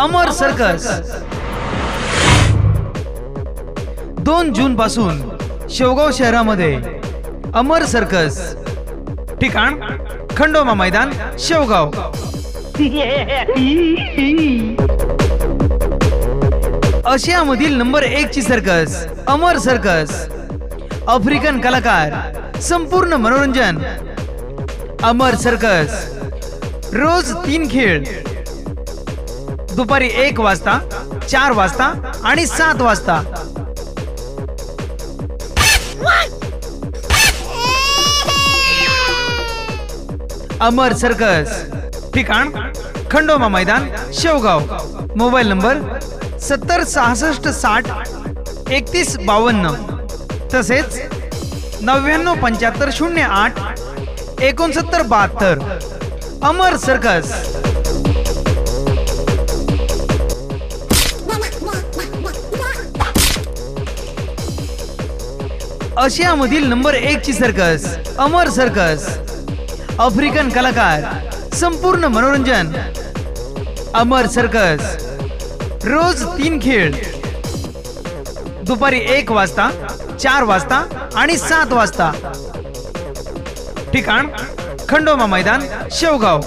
अमर circus 2 जून पासून शेवगाव शहरामध्ये अमर circus, ठिकाण खंडोबा मैदान शेवगाव। आशियामधील नंबर 1 ची सर्कस अमर सर्कस। आफ्रिकन कलाकार, संपूर्ण मनोरंजन। अमर सर्कस रोज 3 खेळ, दुपारी 1 वाजता, 4 वाजता आणि 7 वाजता। अमर सर्कस, ठिकाण खंडोबा मैदान शेवगाव। मोबाईल नंबर 70 66 60 31 52, तसेच 99 75 08 69 72। अमर सर्कस। आशियामधील नंबर 1 ची सर्कस अमर सर्कस। आफ्रिकन कलाकार, संपूर्ण मनोरंजन। अमर सर्कस रोज 3 खेळ, दुपारी 1 वाजता, 4 वाजता आणि 7 वाजता। ठिकाण खंडोबा मैदान शेवगाव।